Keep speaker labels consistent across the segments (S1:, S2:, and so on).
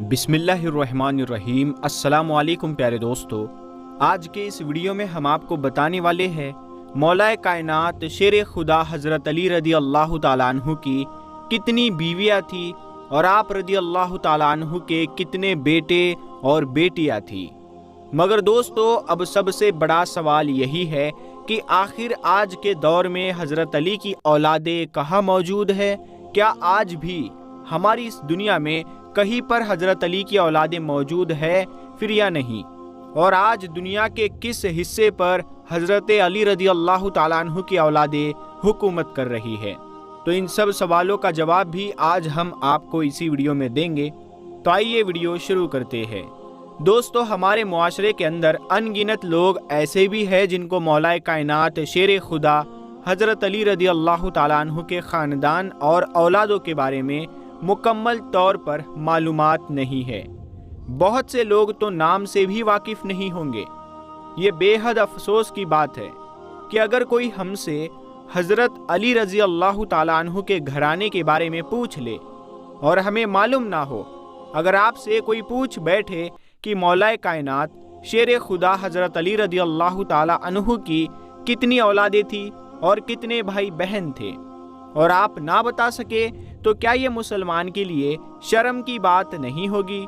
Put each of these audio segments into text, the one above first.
S1: बिस्मिल्लाहिर्रहमानिर्रहीम। अस्सलामु अलैकुम प्यारे दोस्तों, आज के इस वीडियो में हम आपको बताने वाले हैं मौलाए कायनात शेर खुदा हज़रत अली रदी अल्लाह ताला अन्हु की कितनी बीवियाँ थी और आप रदी अल्लाह ताला अन्हु के कितने बेटे और बेटियाँ थी। मगर दोस्तों, अब सबसे बड़ा सवाल यही है कि आखिर आज के दौर में हज़रत अली की औलादें कहाँ मौजूद है? क्या आज भी हमारी इस दुनिया में कहीं पर हज़रत अली की औलादें मौजूद है फिर या नहीं? और आज दुनिया के किस हिस्से पर हज़रत अली रदी अल्लाह ताला अन्हु की औलादें हुकूमत कर रही है? तो इन सब सवालों का जवाब भी आज हम आपको इसी वीडियो में देंगे। तो आइए वीडियो शुरू करते हैं। दोस्तों, हमारे मुआशरे के अंदर अनगिनत लोग ऐसे भी हैं जिनको मौलाए कायनात शेर खुदा हज़रत अली रदी अल्लाह ताला अन्हु के ख़ानदान और औलादों के बारे में मुकम्मल तौर पर मालूमात नहीं है। बहुत से लोग तो नाम से भी वाकिफ़ नहीं होंगे। ये बेहद अफसोस की बात है कि अगर कोई हमसे हज़रत अली रज़ी अल्लाह ताला अन्हु के घराने के बारे में पूछ ले और हमें मालूम ना हो, अगर आपसे कोई पूछ बैठे कि मौलाए कायनात शेर खुदा हज़रत अली रज़ी अल्लाह ताला अन्हु की कितनी औलादें थी और कितने भाई बहन थे, और आप ना बता सके, तो क्या ये मुसलमान के लिए शर्म की बात नहीं होगी?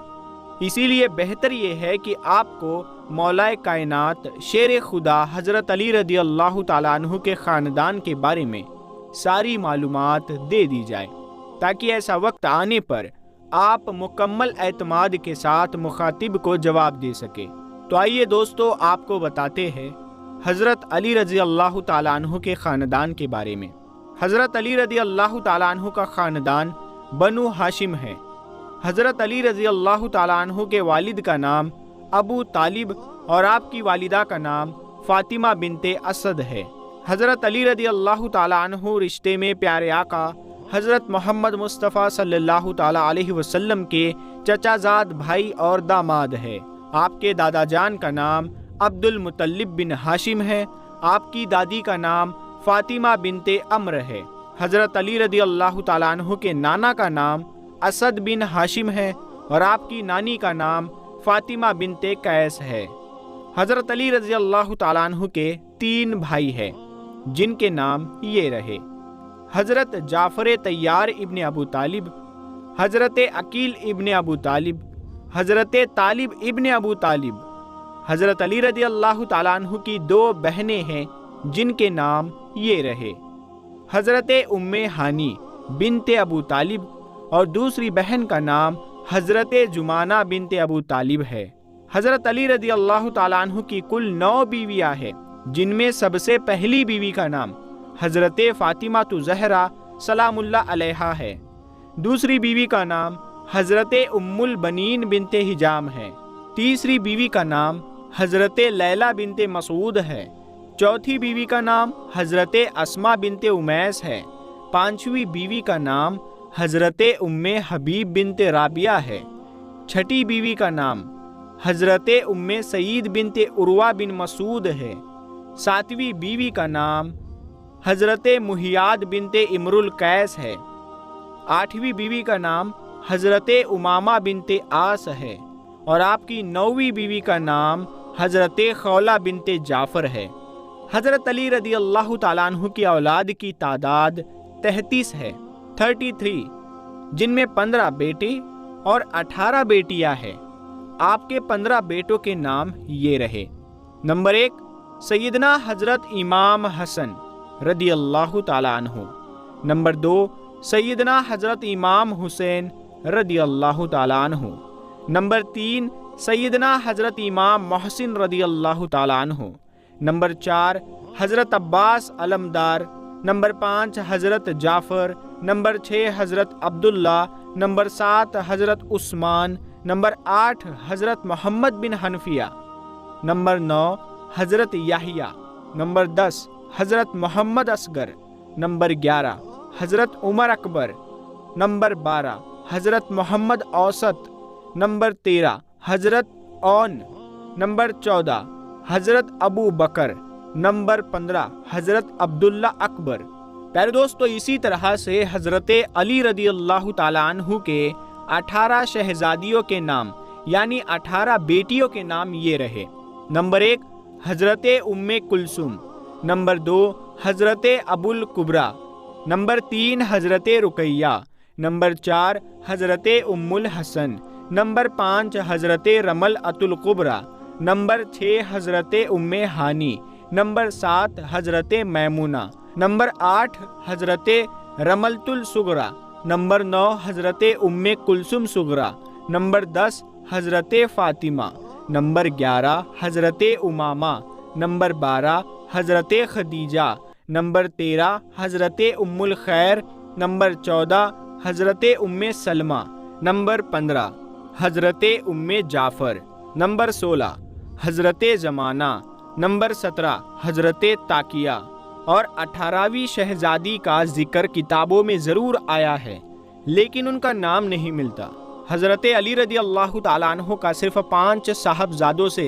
S1: इसीलिए बेहतर ये है कि आपको मौलाए कायनात शेर खुदा हज़रत अली रज़ी अल्लाह ताला अन्हु के ख़ानदान के बारे में सारी मालूमात दे दी जाए, ताकि ऐसा वक्त आने पर आप मुकम्मल एतमाद के साथ मुखातिब को जवाब दे सके। तो आइए दोस्तों, आपको बताते हैं हज़रत अली रज़ी अल्लाह ताला अन्हु के ख़ानदान के बारे में। हज़रत अली रज़ी अल्लाह ताला अन्हु का ख़ानदान बनु हाशिम है। हज़रत अली रज़ी अल्लाह ताला अन्हु के वालिद का नाम अबू तालिब और आपकी वालिदा का नाम फ़ातिमा बिनते असद है। हज़रत अली रज़ी अल्लाह ताला अन्हु रिश्ते में प्यारे आका हज़रत मोहम्मद मुस्तफ़ा सल्लल्लाहु ताला अलैहि वसल्लम के चचाजाद भाई और दामाद है। आपके दादा जान का नाम अब्दुल मुतल्लिब बिन हाशिम है। आपकी दादी का नाम फ़ातिमा बिनते अम्र है। हज़रत अली रज़ी अल्लाह ताला अन्हु के नाना का नाम असद बिन हाशिम है और आपकी नानी का नाम फ़ातिमा बिनते कैस है। हज़रत अली रज़ी अल्लाह ताला अन्हु के 3 भाई हैं, जिनके नाम ये रहे: हज़रत जाफ़र तैयार इब्ने अबू तालिब, हज़रत अकील इब्ने अबू तालिब, हज़रत तालिब इब्ने अबू तालिब। हज़रत अली रज़ी अल्लाह ताला अन्हु की 2 बहनें हैं, जिनके नाम ये रहे: हज़रत उम्मे हानी बिनते अबू तालिब और दूसरी बहन का नाम हज़रत जुमाना बिनते अबू तालिब है। हज़रत अली रज़ी अल्लाह ताला अन्हु की कुल 9 बीवियाँ हैं, जिनमें सबसे पहली बीवी का नाम हज़रत फ़ातिमा तु ज़हरा सलामुल्लाह अलैहा है। दूसरी बीवी का नाम हज़रत उम्मुल बनीन बिनते हिजाम है। तीसरी बीवी का नाम हज़रत लैला बिनते मसूद है। चौथी बीवी का नाम हज़रत अस्मा बिनते उमैस है। 5वीं बीवी का नाम हज़रत उम्मे हबीब बिनते राबिया है। 6ठी बीवी का नाम हज़रत उम्मे सईद बिनते उर्वा बिन मसूद है। 7वीं बीवी का नाम हज़रत मुहियाद बिनते इमरुल कैस है। 8वीं बीवी का नाम हज़रत उमामा बिनते आस है और आपकी 9वीं बीवी का नाम हज़रत खौला बिनते जाफ़र है। हज़रत अली रज़ी अल्लाह ताला अन्हु की औलाद की तादाद 33 है, 33, जिनमें 15 बेटे और 18 बेटियां हैं। आपके 15 बेटों के नाम ये रहे: नंबर 1 सैयदना हज़रत इमाम हसन रदी अल्लाह ताला अन्हु। नंबर 2 सैयदना हज़रत इमाम हुसैन रदी अल्लाह ताला अन्हु। नंबर 3 सैयदना हज़रत इमाम मोहसिन रदी अल्लाह ताला अन्हु। नंबर 4 हज़रत अब्बास अलमदार। नंबर 5 हज़रत जाफ़र। नंबर 6 हज़रत अब्दुल्ला। नंबर 7 हज़रत उस्मान। नंबर 8 हज़रत मोहम्मद बिन हनफिया। नंबर 9 हज़रत याहिया। नंबर 10 हज़रत मोहम्मद असगर। नंबर 11 हज़रत उमर अकबर। नंबर 12 हज़रत मोहम्मद औसत। नंबर 13 हज़रत औन। नंबर 14 हज़रत अबू बकर। नंबर 15 हजरत अब्दुल्ला अकबर। प्यारे दोस्तों, इसी तरह से हजरत अली रदी अल्लाह ताला अन्हु के 18 शहजादियों के नाम यानी 18 बेटियों के नाम ये रहे। नंबर 1 हजरत उम्मे कुलसुम, नंबर 2 हजरत अबुल कुबरा, नंबर 3 हजरत रुकैया, नंबर 4 हजरत उम्मुल हसन, नंबर 5 हजरत रमल अतुल कुबरा, नंबर 6 हजरत उम्मे हानी, नंबर 7 हजरत मैमुना, नंबर 8 हजरत रमलतुल सुगरा, नंबर 9 हजरत उम्मे कुलसुम सुगरा, नंबर 10 हजरत फातिमा, नंबर 11 हजरत उमामा, नंबर 12 हजरत खदीजा, नंबर 13 हजरत उम्मुल खैर, नंबर 14 हजरत उम्मे सलमा, नंबर 15 हजरत उम्मे जाफ़र, नंबर 16 हजरत ज़माना, नंबर 17 हजरत ताकिया और 18वीं शहजादी का जिक्र किताबों में ज़रूर आया है, लेकिन उनका नाम नहीं मिलता। हजरत अली रदी अल्लाह ताला अन्हु का सिर्फ 5 साहबजादों से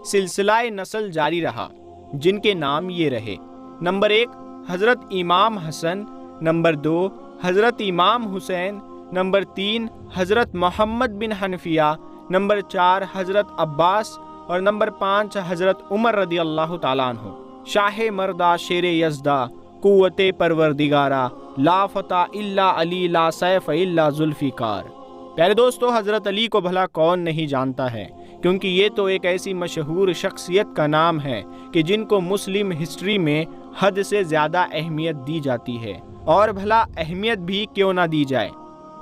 S1: सिलसिला नस्ल जारी रहा, जिनके नाम ये रहे। नंबर 1 हजरत इमाम हसन, नंबर 2 हजरत इमाम हुसैन, नंबर 3 हजरत मोहम्मद बिन हनफिया, नंबर 4 हजरत अब्बास और नंबर 5 हजरत उमर रदी अल्लाह ताला अन्हु। शाह मर्दा शेर यज़दा कुव्वते परवरदिगारा ला फता इल्ला अली ला सैफ इल्ला जुल्फ़िकार। प्यारे दोस्तों, हजरत अली को भला कौन नहीं जानता है, क्योंकि ये तो एक ऐसी मशहूर शख्सियत का नाम है कि जिनको मुस्लिम हिस्ट्री में हद से ज़्यादा अहमियत दी जाती है। और भला अहमियत भी क्यों ना दी जाए,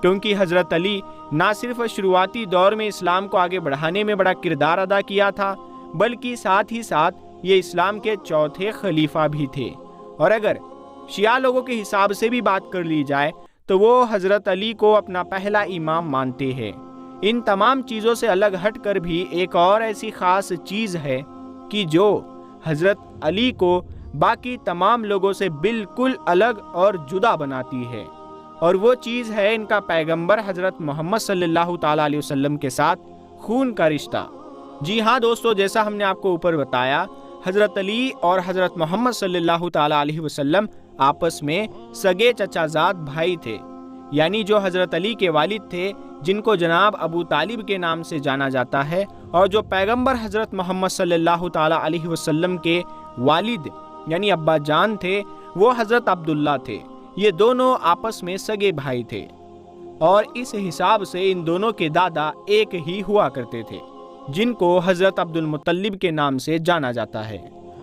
S1: क्योंकि हजरत अली ना सिर्फ शुरुआती दौर में इस्लाम को आगे बढ़ाने में बड़ा किरदार अदा किया था, बल्कि साथ ही साथ ये इस्लाम के चौथे खलीफा भी थे। और अगर शिया लोगों के हिसाब से भी बात कर ली जाए तो वो हजरत अली को अपना पहला इमाम मानते हैं। इन तमाम चीज़ों से अलग हट कर भी एक और ऐसी ख़ास चीज़ है कि जो हजरत अली को बाकी तमाम लोगों से बिल्कुल अलग और जुदा बनाती है, और वो चीज़ है इनका पैगंबर हजरत मोहम्मद सल्लल्लाहु ताला अलैहि वसल्लम के साथ खून का रिश्ता। जी हाँ दोस्तों, जैसा हमने आपको ऊपर बताया, हजरत अली और हजरत मोहम्मद सल्लल्लाहु ताला अलैहि वसल्लम आपस में सगे चचाजाद भाई थे। यानी जो हजरत अली के वालिद थे, जिनको जनाब अबू तालिब के नाम से जाना जाता है, और जो पैगंबर हजरत मोहम्मद सल्लल्लाहु ताला अलैहि वसल्लम के वालिद यानी अब्बा जान थे, वो हजरत अब्दुल्ला थे। ये दोनों आपस में सगे भाई थे, और इस हिसाब से इन दोनों के दादा एक ही हुआ करते थे, जिनको हजरत अब्दुल मुत्तलिब के नाम से जाना जाता है।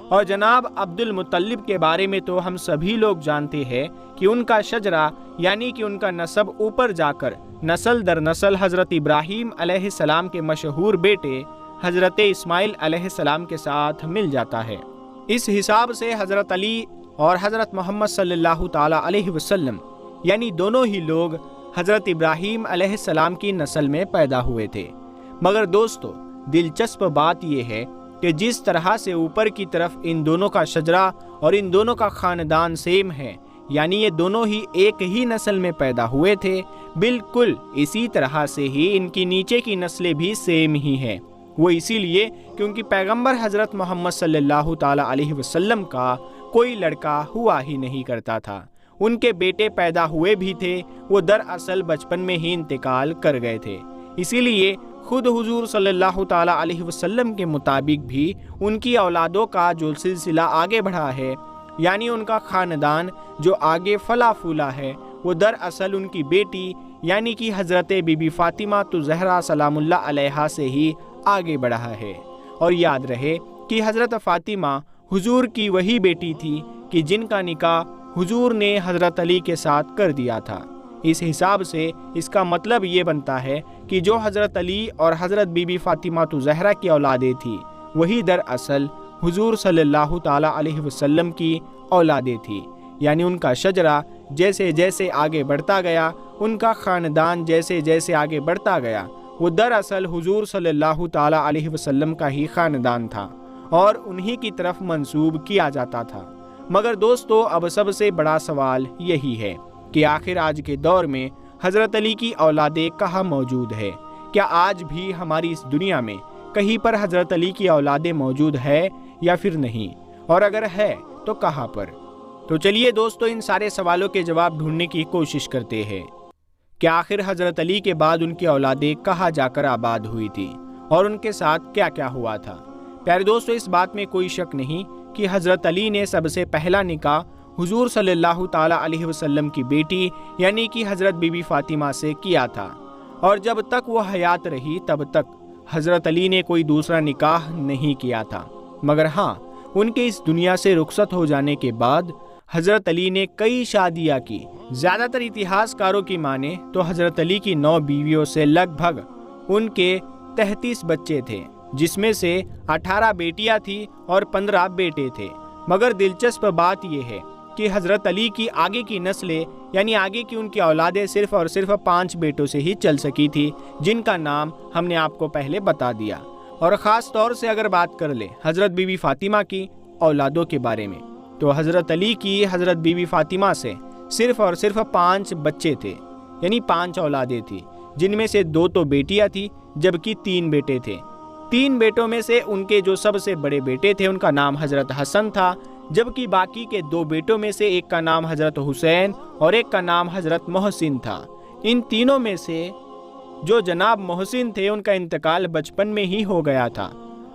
S1: और जनाब अब्दुल मुत्तलिब के बारे में तो हम सभी लोग जानते हैं कि उनका शजरा यानी कि उनका नसब ऊपर जाकर नस्ल दर नस्ल हजरत इब्राहीम अलैहिस्सलाम के मशहूर बेटे हजरत इस्माइल अलैहिस्सलाम के साथ मिल जाता है। इस हिसाब से हजरत अली और हजरत मोहम्मद सल्लल्लाहु ताला अलैहि वसल्लम यानी दोनों ही लोग हजरत इब्राहीम अलैहिस्सलाम की नस्ल में पैदा हुए थे। मगर दोस्तों, दिलचस्प बात यह है कि जिस तरह से ऊपर की तरफ इन दोनों का शजरा और इन दोनों का ख़ानदान सेम है, यानी ये दोनों ही एक ही नस्ल में पैदा हुए थे, बिल्कुल इसी तरह से ही इनकी नीचे की नस्लें भी सेम ही हैं। वो इसीलिए क्योंकि पैगंबर हजरत मोहम्मद सल्लल्लाहु ताला अलैहि वसल्लम का कोई लड़का हुआ ही नहीं करता था। उनके बेटे पैदा हुए भी थे, वो दरअसल बचपन में ही इंतकाल कर गए थे। इसीलिए खुद हुजूर सल्लल्लाहु ताला अलैहि वसल्लम के मुताबिक भी उनकी औलादों का जो सिलसिला आगे बढ़ा है, यानी उनका ख़ानदान जो आगे फला फूला है, वो दरअसल उनकी बेटी यानी कि हज़रत बीबी फ़ातिमा तो ज़हरा सलामुल्लाह अलैहा से ही आगे बढ़ा है। और याद रहे कि हज़रत फ़ातिमा हुजूर की वही बेटी थी कि जिनका निकाह हुजूर ने हज़रत अली के साथ कर दिया था। इस हिसाब से इसका मतलब ये बनता है कि जो हज़रत अली और हज़रत बीबी फ़ातिमा तो ज़हरा की औलादें थी, वही दरअसल हुजूर सल्लल्लाहु ताला अलैहि वसल्लम की औलादें थी। यानी उनका शजरा जैसे जैसे आगे बढ़ता गया, उनका ख़ानदान जैसे जैसे आगे बढ़ता गया, वो दरअसल हुजूर सल्लल्लाहु ताला अलैहि वसल्लम का ही ख़ानदान था और उन्हीं की तरफ मंसूब किया जाता था। मगर दोस्तों, अब सबसे बड़ा सवाल यही है कि आखिर आज के दौर में हज़रत अली की औलादें कहाँ मौजूद है? क्या आज भी हमारी इस दुनिया में कहीं पर हज़रत अली की औलादें मौजूद है या फिर नहीं? और अगर है तो कहाँ पर। तो चलिए दोस्तों, इन सारे सवालों के जवाब ढूंढने की कोशिश करते हैं कि आखिर हज़रत अली के बाद उनकी औलादें कहाँ जाकर आबाद हुई थी और उनके साथ क्या क्या हुआ था। प्यारे दोस्तों, इस बात में कोई शक नहीं कि हज़रत अली ने सबसे पहला निकाह हुजूर सल्लल्लाहु ताला अलैहि वसल्लम की बेटी यानी कि हज़रत बीबी फातिमा से किया था, और जब तक वो हयात रही तब तक हज़रत अली ने कोई दूसरा निकाह नहीं किया था। मगर हाँ, उनके इस दुनिया से रुखसत हो जाने के बाद हज़रत अली ने कई शादियाँ की। ज़्यादातर इतिहासकारों की माने तो हज़रत अली की 9 बीवियों से लगभग उनके 33 बच्चे थे, जिसमें से 18 बेटियां थी और 15 बेटे थे। मगर दिलचस्प बात यह है कि हज़रत अली की आगे की नस्लें यानी आगे की उनकी औलादें सिर्फ और सिर्फ 5 बेटों से ही चल सकी थी, जिनका नाम हमने आपको पहले बता दिया। और ख़ास तौर से अगर बात कर ले हज़रत बीबी फातिमा की औलादों के बारे में, तो हज़रत अली की हज़रत बीबी फातिमा से सिर्फ और सिर्फ 5 बच्चे थे, यानी 5 औलादें थी, जिनमें से 2 तो बेटियां थी जबकि 3 बेटे थे। 3 बेटों में से उनके जो सबसे बड़े बेटे थे उनका नाम हज़रत हसन था, जबकि बाकी के 2 बेटों में से एक का नाम हज़रत हुसैन और एक का नाम हज़रत मोहसिन था। इन तीनों में से जो जनाब मोहसिन थे उनका इंतकाल बचपन में ही हो गया था।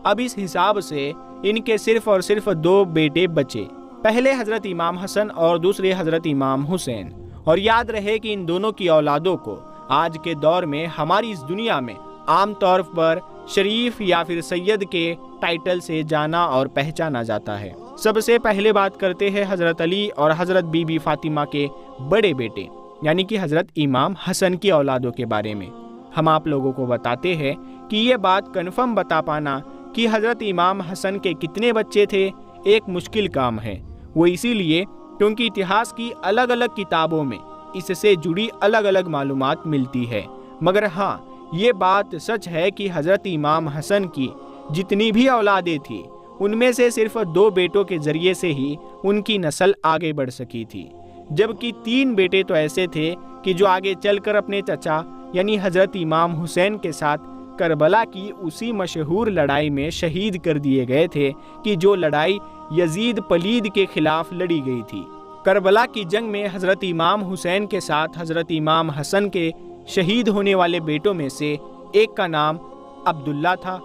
S1: अब इस हिसाब से इनके सिर्फ और सिर्फ 2 बेटे बचे, पहले हज़रत इमाम हसन और दूसरे हज़रत इमाम हुसैन। और याद रहे कि इन दोनों की औलादों को आज के दौर में हमारी इस दुनिया में आम तौर पर शरीफ या फिर सैयद के टाइटल से जाना और पहचाना जाता है। सबसे पहले बात करते हैं हज़रत अली और हज़रत बीबी फातिमा के बड़े बेटे यानी कि हज़रत इमाम हसन की औलादों के बारे में। हम आप लोगों को बताते हैं कि ये बात कन्फर्म बता पाना कि हज़रत इमाम हसन के कितने बच्चे थे एक मुश्किल काम है। वो इसीलिए क्योंकि इतिहास की अलग अलग किताबों में इससे जुड़ी अलग अलग मालूमात मिलती है। मगर हाँ, ये बात सच है कि हज़रत इमाम हसन की जितनी भी औलादें थी उनमें से सिर्फ 2 बेटों के जरिए से ही उनकी नस्ल आगे बढ़ सकी थी, जबकि 3 बेटे तो ऐसे थे कि जो आगे चलकर अपने चचा यानी हज़रत इमाम हुसैन के साथ करबला की उसी मशहूर लड़ाई में शहीद कर दिए गए थे कि जो लड़ाई यजीद पलीद के खिलाफ लड़ी गई थी। करबला की जंग में हज़रत इमाम हुसैन के साथ हज़रत इमाम हसन के शहीद होने वाले बेटों में से एक का नाम अब्दुल्ला था,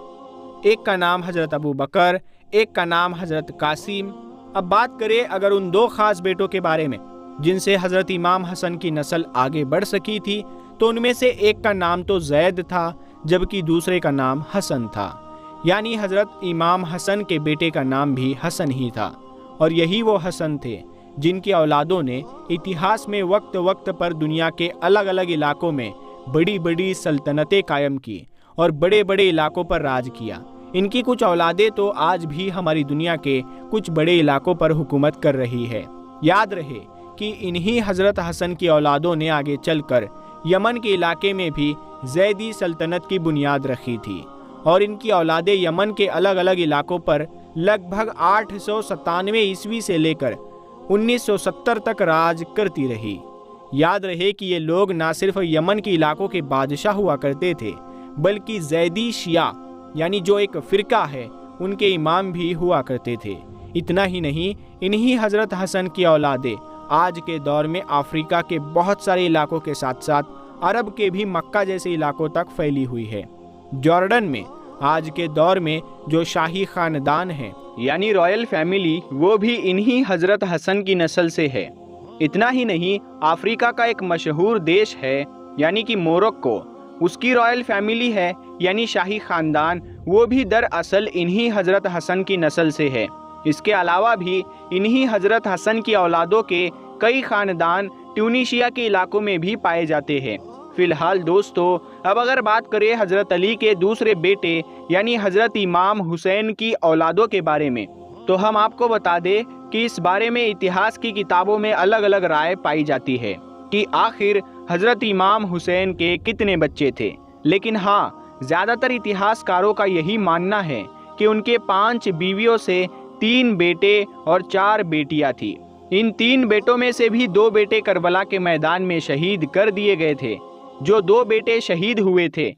S1: एक का नाम हज़रत अबू बकर, एक का नाम हज़रत कासिम। अब बात करें अगर उन 2 ख़ास बेटों के बारे में जिनसे हज़रत इमाम हसन की नस्ल आगे बढ़ सकी थी, तो उनमें से एक का नाम तो जैद था जबकि दूसरे का नाम हसन था, यानी हज़रत इमाम हसन के बेटे का नाम भी हसन ही था। और यही वो हसन थे जिनकी औलादों ने इतिहास में वक्त वक्त पर दुनिया के अलग अलग इलाकों में बड़ी बड़ी सल्तनतें कायम की और बड़े बड़े इलाकों पर राज किया। इनकी कुछ औलादें तो आज भी हमारी दुनिया के कुछ बड़े इलाकों पर हुकूमत कर रही है। याद रहे कि इन्हीं हज़रत हसन की औलादों ने आगे चलकर यमन के इलाके में भी ज़ैदी सल्तनत की बुनियाद रखी थी और इनकी औलादें यमन के अलग अलग इलाकों पर लगभग 897 ईस्वी से लेकर 1970 तक राज करती रही। याद रहे कि ये लोग न सिर्फ यमन के इलाकों के बादशाह हुआ करते थे बल्कि ज़ैदी शिया यानी जो एक फ़िरका है उनके इमाम भी हुआ करते थे। इतना ही नहीं, इन्हीं हज़रत हसन की औलादें आज के दौर में अफ्रीका के बहुत सारे इलाकों के साथ साथ अरब के भी मक्का जैसे इलाकों तक फैली हुई है। जॉर्डन में आज के दौर में जो शाही ख़ानदान है यानी रॉयल फैमिली, वो भी इन्हीं हज़रत हसन की नस्ल से है। इतना ही नहीं, अफ्रीका का एक मशहूर देश है यानी कि मोरक्को, उसकी रॉयल फैमिली है यानी शाही ख़ानदान, वो भी दरअसल इन्हीं हज़रत हसन की नस्ल से है। इसके अलावा भी इन्हीं हज़रत हसन की औलादों के कई ख़ानदान ट्यूनीशिया के इलाकों में भी पाए जाते हैं। फ़िलहाल दोस्तों, अब अगर बात करें हज़रत अली के दूसरे बेटे यानी हज़रत इमाम हुसैन की औलादों के बारे में, तो हम आपको बता दें कि इस बारे में इतिहास की किताबों में अलग अलग राय पाई जाती है कि आखिर हज़रत इमाम हुसैन के कितने बच्चे थे। लेकिन हाँ, ज़्यादातर इतिहासकारों का यही मानना है कि उनके 5 बीवियों से 3 बेटे और 4 बेटियां थी। इन 3 बेटों में से भी 2 बेटे करबला के मैदान में शहीद कर दिए गए थे। जो 2 बेटे शहीद हुए थे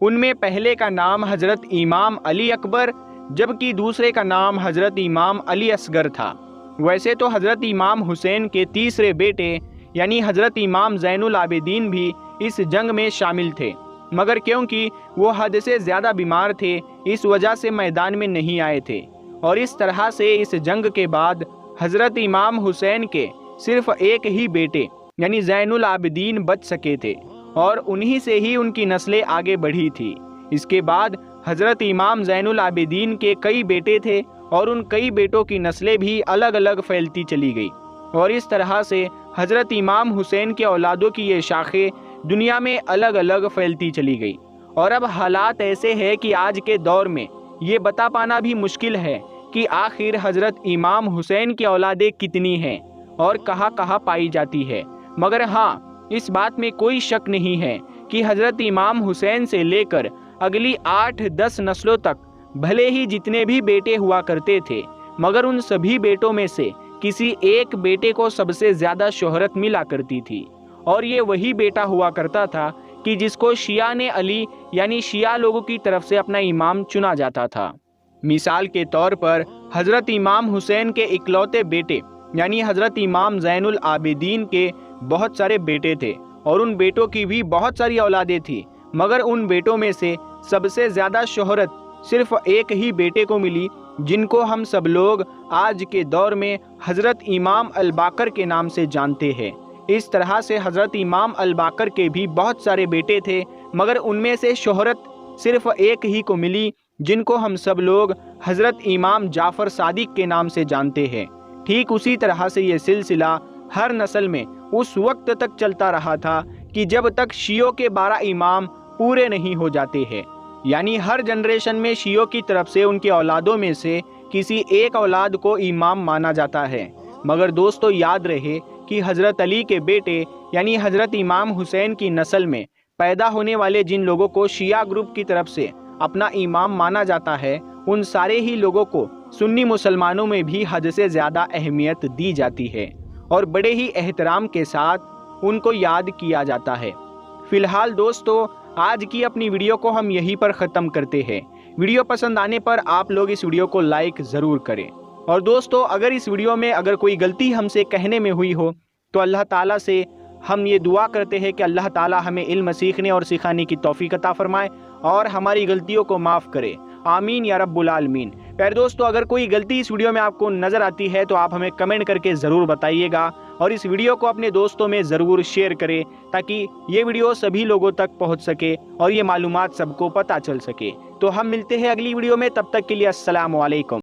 S1: उनमें पहले का नाम हज़रत इमाम अली अकबर जबकि दूसरे का नाम हज़रत इमाम अली असगर था। वैसे तो हज़रत इमाम हुसैन के तीसरे बेटे यानी हज़रत इमाम ज़ैनुल आबिदीन भी इस जंग में शामिल थे, मगर क्योंकि वो हद से ज़्यादा बीमार थे इस वजह से मैदान में नहीं आए थे। और इस तरह से इस जंग के बाद हज़रत इमाम हुसैन के सिर्फ एक ही बेटे यानी ज़ैनुल आबिदीन बच सके थे और उन्हीं से ही उनकी नस्लें आगे बढ़ी थी। इसके बाद हज़रत इमाम ज़ैनुल आबिदीन के कई बेटे थे और उन कई बेटों की नस्लें भी अलग अलग फैलती चली गई और इस तरह से हज़रत इमाम हुसैन के औलादों की ये शाखें दुनिया में अलग अलग फैलती चली गई। और अब हालात ऐसे हैं कि आज के दौर में ये बता पाना भी मुश्किल है कि आखिर हज़रत इमाम हुसैन की औलादें कितनी हैं और कहाँ कहाँ पाई जाती है। मगर हाँ, इस बात में कोई शक नहीं है कि हज़रत इमाम हुसैन से लेकर अगली 8-10 नस्लों तक भले ही जितने भी बेटे हुआ करते थे, मगर उन सभी बेटों में से किसी एक बेटे को सबसे ज़्यादा शोहरत मिला करती थी और ये वही बेटा हुआ करता था कि जिसको शिया ने अली यानी शिया लोगों की तरफ से अपना इमाम चुना जाता था। मिसाल के तौर पर हज़रत इमाम हुसैन के इकलौते बेटे यानी हज़रत इमाम ज़ैनुल आबिदीन के बहुत सारे बेटे थे और उन बेटों की भी बहुत सारी औलादें थी, मगर उन बेटों में से सबसे ज़्यादा शोहरत सिर्फ एक ही बेटे को मिली, जिनको हम सब लोग आज के दौर में हज़रत इमाम अल बाकर के नाम से जानते हैं। इस तरह से हज़रत इमाम अल बाकर के भी बहुत सारे बेटे थे, मगर उनमें से शोहरत सिर्फ एक ही को मिली, जिनको हम सब लोग हज़रत इमाम जाफ़र सादिक के नाम से जानते हैं। ठीक उसी तरह से ये सिलसिला हर नस्ल में उस वक्त तक चलता रहा था कि जब तक शियों के 12 इमाम पूरे नहीं हो जाते हैं, यानी हर जनरेशन में शियों की तरफ से उनके औलादों में से किसी एक औलाद को इमाम माना जाता है। मगर दोस्तों याद रहे कि हज़रत अली के बेटे यानी हज़रत इमाम हुसैन की नस्ल में पैदा होने वाले जिन लोगों को शिया ग्रुप की तरफ से अपना इमाम माना जाता है, उन सारे ही लोगों को सुन्नी मुसलमानों में भी हद से ज़्यादा अहमियत दी जाती है और बड़े ही एहतराम के साथ उनको याद किया जाता है। फ़िलहाल दोस्तों, आज की अपनी वीडियो को हम यहीं पर ख़त्म करते हैं। वीडियो पसंद आने पर आप लोग इस वीडियो को लाइक ज़रूर करें। और दोस्तों, अगर इस वीडियो में अगर कोई गलती हमसे कहने में हुई हो तो अल्लाह ताला से हम ये दुआ करते हैं कि अल्लाह ताला हमें इल्म सीखने और सिखाने की तौफीक अता फरमाए और हमारी गलतियों को माफ़ करे। आमीन या रब्बुल आलमीन। प्यारे दोस्तों, अगर कोई गलती इस वीडियो में आपको नज़र आती है तो आप हमें कमेंट करके ज़रूर बताइएगा और इस वीडियो को अपने दोस्तों में ज़रूर शेयर करें ताकि ये वीडियो सभी लोगों तक पहुंच सके और ये मालूमात सबको पता चल सके। तो हम मिलते हैं अगली वीडियो में, तब तक के लिए अस्सलामु अलैकुम।